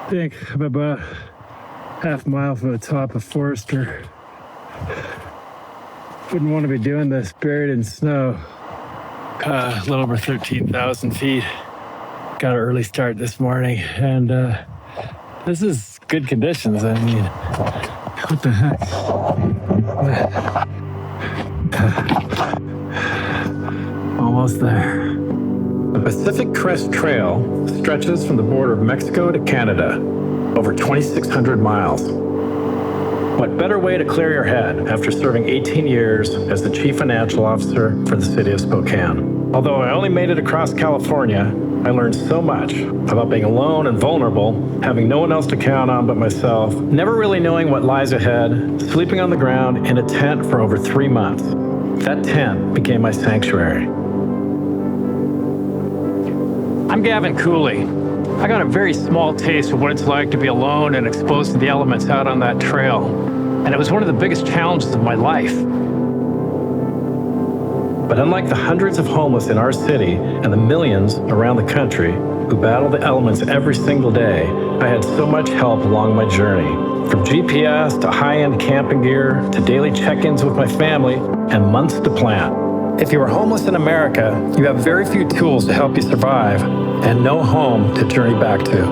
I think I'm about half a mile from the top of Forester. Wouldn't want to be doing this buried in snow. A little over 13,000 feet. Got an early start this morning, and this is good conditions. I mean, what the heck? Almost there. The Pacific Crest Trail stretches from the border of Mexico to Canada, over 2,600 miles. What better way to clear your head after serving 18 years as the Chief Financial Officer for the city of Spokane? Although I only made it across California, I learned so much about being alone and vulnerable, having no one else to count on but myself, never really knowing what lies ahead, sleeping on the ground in a tent for over 3 months. That tent became my sanctuary. I'm Gavin Cooley. I got a very small taste of what it's like to be alone and exposed to the elements out on that trail. And it was one of the biggest challenges of my life. But unlike the hundreds of homeless in our city and the millions around the country who battle the elements every single day, I had so much help along my journey. From GPS to high-end camping gear to daily check-ins with my family and months to plan. If you are homeless in America, you have very few tools to help you survive and no home to journey back to.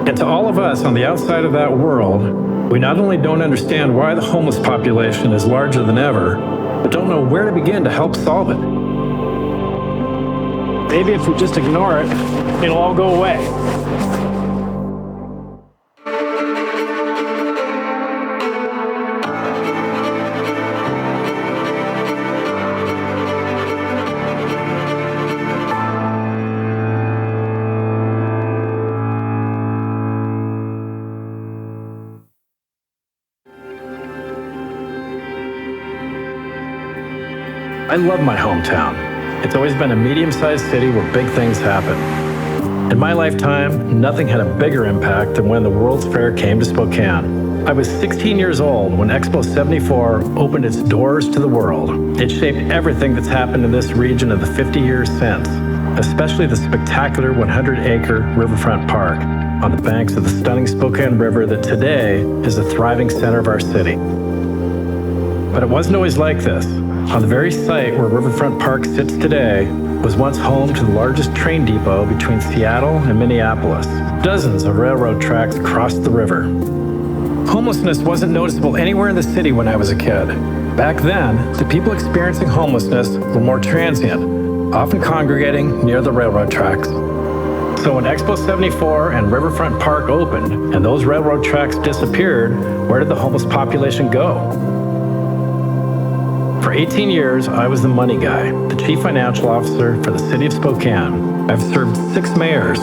And to all of us on the outside of that world, we not only don't understand why the homeless population is larger than ever, but don't know where to begin to help solve it. Maybe if we just ignore it, it'll all go away. I love my hometown. It's always been a medium-sized city where big things happen. In my lifetime, nothing had a bigger impact than when the World's Fair came to Spokane. I was 16 years old when Expo 74 opened its doors to the world. It shaped everything that's happened in this region in the 50 years since, especially the spectacular 100-acre riverfront park on the banks of the stunning Spokane River that today is the thriving center of our city. But it wasn't always like this. On the very site where Riverfront Park sits today was once home to the largest train depot between Seattle and Minneapolis. Dozens of railroad tracks crossed the river. Homelessness wasn't noticeable anywhere in the city when I was a kid. Back then, the people experiencing homelessness were more transient, often congregating near the railroad tracks. So when Expo 74 and Riverfront Park opened and those railroad tracks disappeared, where did the homeless population go? For 18 years, I was the money guy, the Chief Financial Officer for the city of Spokane. I've served 6 mayors,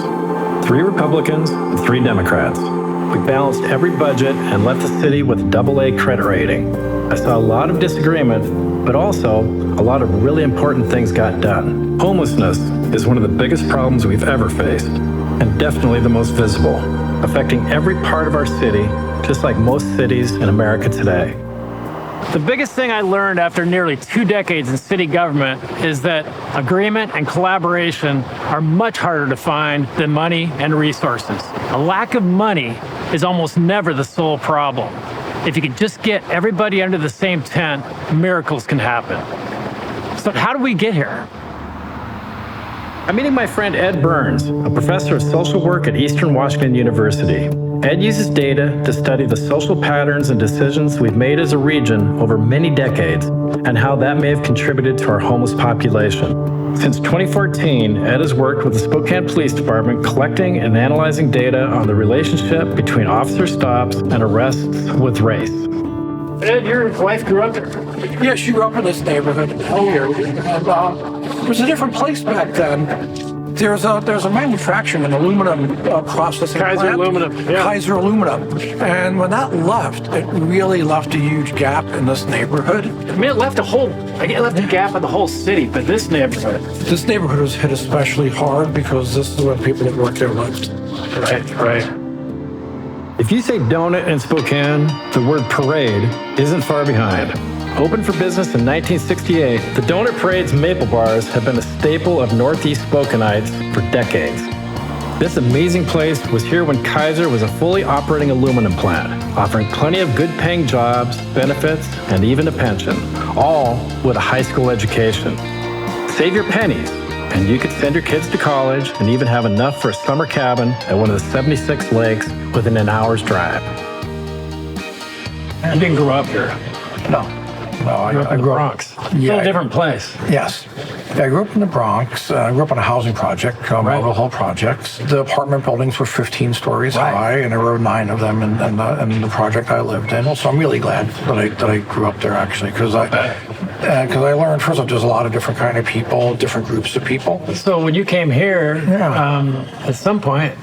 3 Republicans, and 3 Democrats. We balanced every budget and left the city with a AA credit rating. I saw a lot of disagreement, but also a lot of really important things got done. Homelessness is one of the biggest problems we've ever faced, and definitely the most visible, affecting every part of our city, just like most cities in America today. The biggest thing I learned after nearly 2 decades in city government is that agreement and collaboration are much harder to find than money and resources. A lack of money is almost never the sole problem. If you can just get everybody under the same tent, miracles can happen. So how do we get here? I'm meeting my friend Ed Burns, a professor of social work at Eastern Washington University. Ed uses data to study the social patterns and decisions we've made as a region over many decades and how that may have contributed to our homeless population. Since 2014, Ed has worked with the Spokane Police Department collecting and analyzing data on the relationship between officer stops and arrests with race. Ed, your wife grew up here. Yeah, she grew up in this neighborhood. Here. And it was a different place back then. There's a manufacturing and aluminum processing Kaiser plant. Aluminum, yeah. Kaiser Aluminum. And when that left, it really left a huge gap in this neighborhood. I mean, it left a gap in the whole city, but this neighborhood. This neighborhood was hit especially hard because this is where people that work there lived. Right. If you say donut in Spokane, the word parade isn't far behind. Opened for business in 1968, the Donut Parade's maple bars have been a staple of Northeast Spokaneites for decades. This amazing place was here when Kaiser was a fully operating aluminum plant, offering plenty of good-paying jobs, benefits, and even a pension, all with a high school education. Save your pennies, and you could send your kids to college and even have enough for a summer cabin at one of the 76 lakes within an hour's drive. You didn't grow up here. No, I grew up in the Bronx. Yeah. A different place. Yes. Yeah, I grew up in the Bronx. I grew up on a housing project, Marble Hill projects. The apartment buildings were 15 stories high, and there were 9 of them in the project I lived in. So I'm really glad that I grew up there, actually, because I learned, first of all, there's a lot of different kind of people, different groups of people. So when you came here, at some point,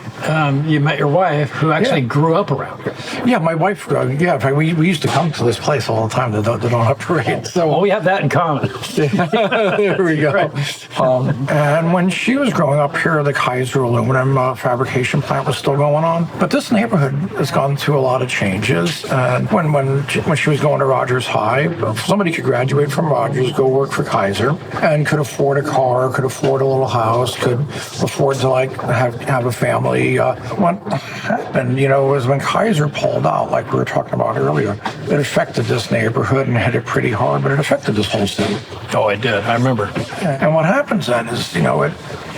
you met your wife, who actually grew up around here. Yeah, my wife, in fact, we used to come to this place all the time, the Donut Parade. So we have that in common. There we go. And when she was growing up here, the Kaiser aluminum fabrication plant was still going on. But this neighborhood has gone through a lot of changes. And when she was going to Rogers High, somebody could graduate from Rogers, go work for Kaiser, and could afford a car, could afford a little house, could afford to have a family. What happened, was when Kaiser pulled out, like we were talking about earlier, it affected this neighborhood and hit it pretty hard, but it affected this whole city. Oh, it did. I remember. And what happens then is, a lot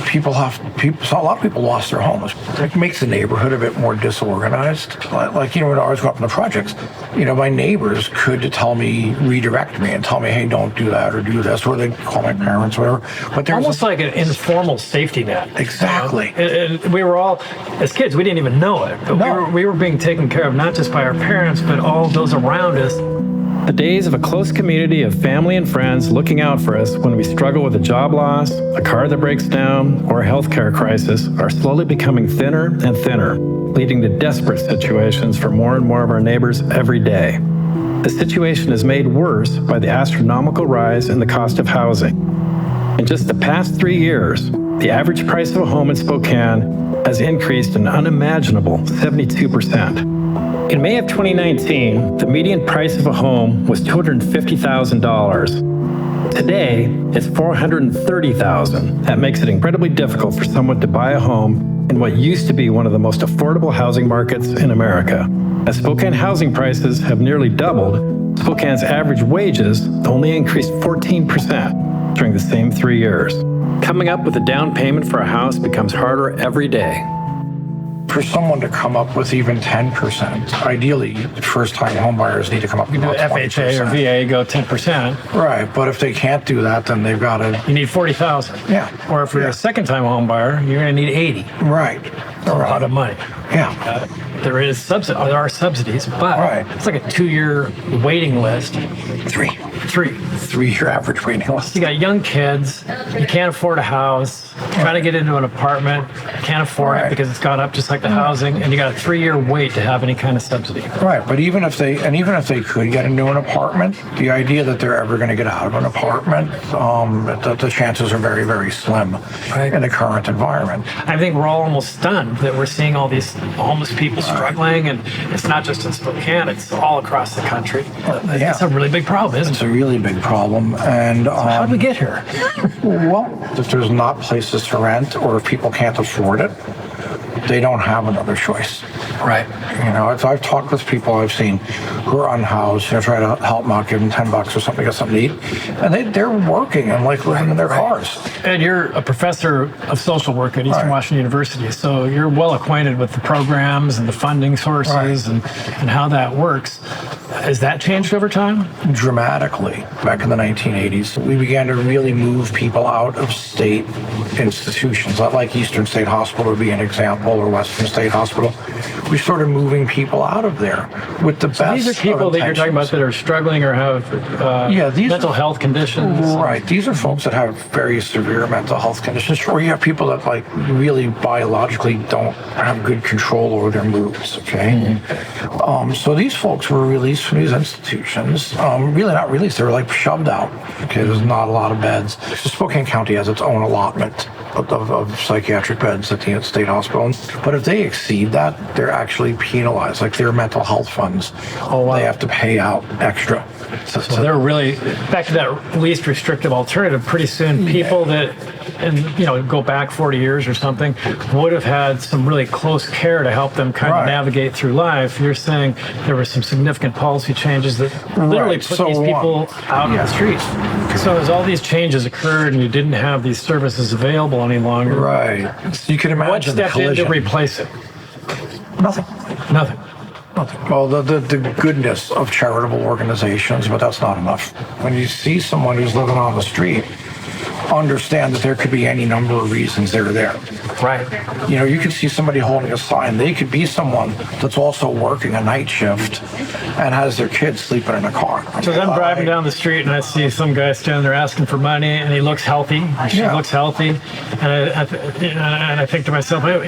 of people lost their homes. It makes the neighborhood a bit more disorganized. Like when I was growing up in the projects, my neighbors could redirect me and tell me, hey, don't do that or do this, or they'd call my parents, or whatever. But almost like an informal safety net. Exactly. And we were all, as kids, we didn't even know it, but we were being taken care of not just by our parents, but all those around us. The days of a close community of family and friends looking out for us when we struggle with a job loss, a car that breaks down, or a healthcare crisis are slowly becoming thinner and thinner, leading to desperate situations for more and more of our neighbors every day. The situation is made worse by the astronomical rise in the cost of housing. In just the past 3 years, the average price of a home in Spokane has increased an unimaginable 72%. In May of 2019, the median price of a home was $250,000. Today, it's $430,000. That makes it incredibly difficult for someone to buy a home in what used to be one of the most affordable housing markets in America. As Spokane housing prices have nearly doubled, Spokane's average wages only increased 14% during the same 3 years. Coming up with a down payment for a house becomes harder every day. For someone to come up with even 10%, ideally, first-time homebuyers need to come up with about 20%. FHA or VA go 10%. Right, but if they can't do that, then they've got to... You need 40,000. Yeah. Or if you're a second-time homebuyer, you're going to need 80. Right. That's a lot of money. Yeah. There are subsidies, but it's like a 2-year waiting list. Three. 3-year average waiting list. You got young kids, you can't afford a house, trying to get into an apartment, can't afford it because it's gone up just like the housing, and you got a 3-year wait to have any kind of subsidy. Right, but even if they could get into an apartment, the idea that they're ever going to get out of an apartment, the chances are very, very slim in the current environment. I think we're all almost stunned that we're seeing all these homeless people struggling, and it's not just in Spokane, it's all across the country. It's a really big problem, isn't it? It's a really big problem. And so how did we get here? Well, if there's not places to rent, or if people can't afford it, they don't have another choice. Right. If I've talked with people I've seen who are unhoused, try to help them out, give them $10 or something, get something to eat, and they're working and living in their cars. And you're a professor of social work at Eastern Washington University, so you're well acquainted with the programs and the funding sources and how that works. Has that changed over time? Dramatically. Back in the 1980s, we began to really move people out of state institutions, like Eastern State Hospital would be an example, or Western State Hospital. We started moving people out of there with the best. These are people that you're talking about that are struggling or have mental health conditions. Right. These are folks that have very severe mental health conditions. Or you have people that really biologically don't have good control over their moods. Okay. So these folks were released from these institutions. Really not released. They were shoved out. Okay. There's not a lot of beds. So Spokane County has its own allotment of psychiatric beds at the state hospital. But if they exceed that, they're actually penalized. Their mental health funds, they have to pay out extra. So they're really back to that least restrictive alternative. Pretty soon, people that, and go back 40 years or something, would have had some really close care to help them kind of navigate through life. You're saying there were some significant policy changes that literally put these people out in the streets. So as all these changes occurred and you didn't have these services available any longer, so you can imagine what stepped in to replace it? Nothing. Well, the goodness of charitable organizations, but that's not enough. When you see someone who's living on the street, understand that there could be any number of reasons they're there. Right. You could see somebody holding a sign. They could be someone that's also working a night shift and has their kids sleeping in a car. So I'm driving down the street and I see some guy standing there asking for money, and he looks healthy. She looks healthy, and I think to myself, I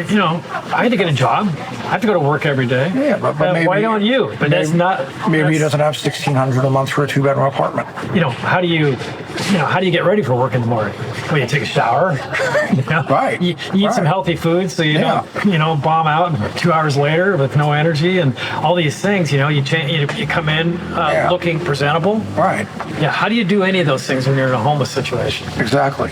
had to get a job. I have to go to work every day. Yeah, but maybe, why don't you? But that's not. Maybe he doesn't have $1,600 a month for a 2-bedroom apartment. How do you get ready for work in the morning? Well, you take a shower. Right. You eat some healthy food so you don't, bomb out 2 hours later with no energy and all these things. You come in looking presentable. Right. Yeah. How do you do any of those things when you're in a homeless situation? Exactly.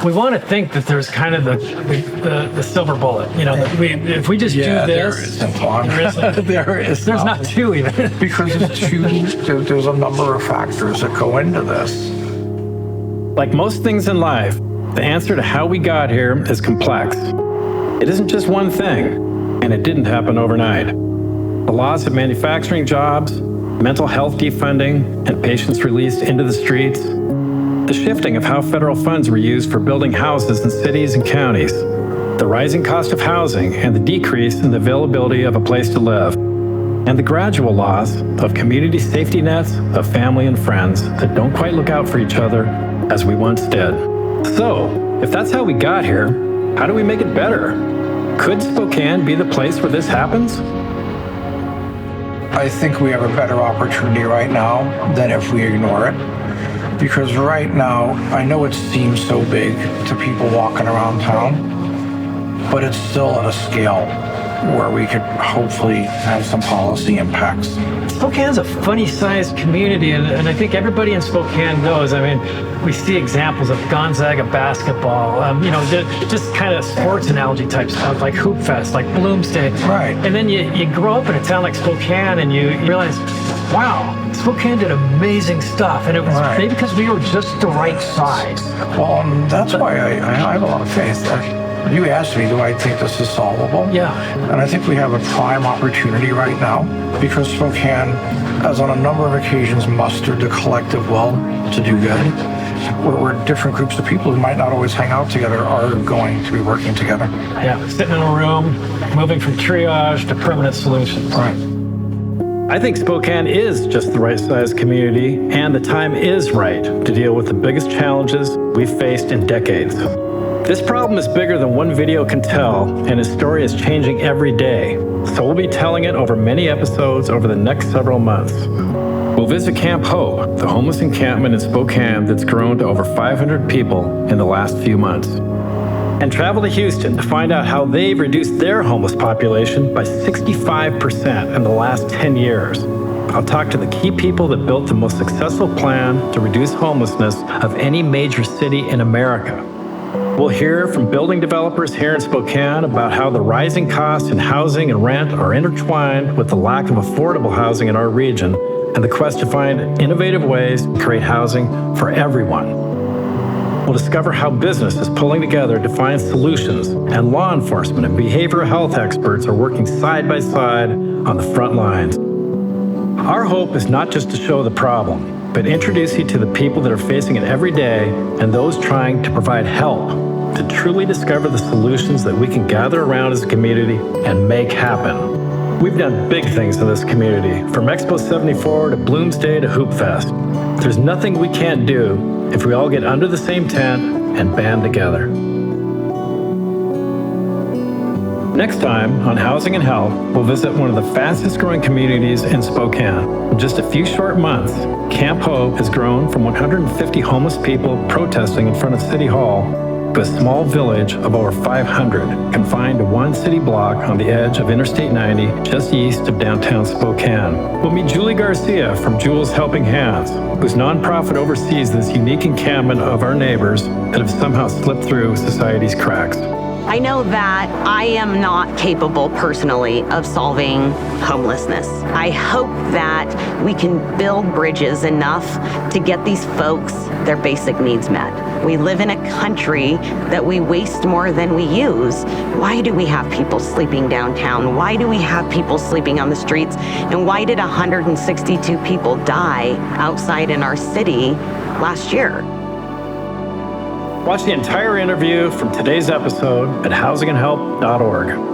We want to think that there's kind of the silver bullet. That if we just do this, there isn't. There's not two even. Because there's a number of factors that go into this. Like most things in life, the answer to how we got here is complex. It isn't just one thing, and it didn't happen overnight. The loss of manufacturing jobs, mental health defunding, and patients released into the streets, the shifting of how federal funds were used for building houses in cities and counties, the rising cost of housing and the decrease in the availability of a place to live, and the gradual loss of community safety nets of family and friends that don't quite look out for each other as we once did. So, if that's how we got here, how do we make it better? Could Spokane be the place where this happens? I think we have a better opportunity right now than if we ignore it. Because right now, I know it seems so big to people walking around town, but it's still at a scale where we could hopefully have some policy impacts. Spokane's a funny-sized community, and I think everybody in Spokane knows. I mean, we see examples of Gonzaga basketball, just kind of sports analogy type stuff, like Hoop Fest, like Bloomsday. Right. And then you grow up in a town like Spokane, and you realize, wow, Spokane did amazing stuff, and it was maybe because we were just the right size. Well, that's why I have a lot of faith. You asked me, do I think this is solvable? Yeah. And I think we have a prime opportunity right now because Spokane has on a number of occasions mustered the collective will to do good. Where different groups of people who might not always hang out together are going to be working together. Yeah, sitting in a room, moving from triage to permanent solutions. Right. I think Spokane is just the right size community, and the time is right to deal with the biggest challenges we've faced in decades. This problem is bigger than one video can tell, and its story is changing every day. So we'll be telling it over many episodes over the next several months. We'll visit Camp Hope, the homeless encampment in Spokane that's grown to over 500 people in the last few months. And travel to Houston to find out how they've reduced their homeless population by 65% in the last 10 years. I'll talk to the key people that built the most successful plan to reduce homelessness of any major city in America. We'll hear from building developers here in Spokane about how the rising costs in housing and rent are intertwined with the lack of affordable housing in our region and the quest to find innovative ways to create housing for everyone. We'll discover how business is pulling together to find solutions, and law enforcement and behavioral health experts are working side by side on the front lines. Our hope is not just to show the problem, but introduce you to the people that are facing it every day and those trying to provide help to truly discover the solutions that we can gather around as a community and make happen. We've done big things in this community, from Expo 74 to Bloomsday to Hoop Fest. There's nothing we can't do if we all get under the same tent and band together. Next time on Housing and Health, we'll visit one of the fastest growing communities in Spokane. In just a few short months, Camp Hope has grown from 150 homeless people protesting in front of City Hall to a small village of over 500, confined to one city block on the edge of Interstate 90, just east of downtown Spokane. We'll meet Julie Garcia from Jules Helping Hands, whose nonprofit oversees this unique encampment of our neighbors that have somehow slipped through society's cracks. I know that I am not capable personally of solving homelessness. I hope that we can build bridges enough to get these folks their basic needs met. We live in a country that we waste more than we use. Why do we have people sleeping downtown? Why do we have people sleeping on the streets? And why did 162 people die outside in our city last year? Watch the entire interview from today's episode at housingandhelp.org.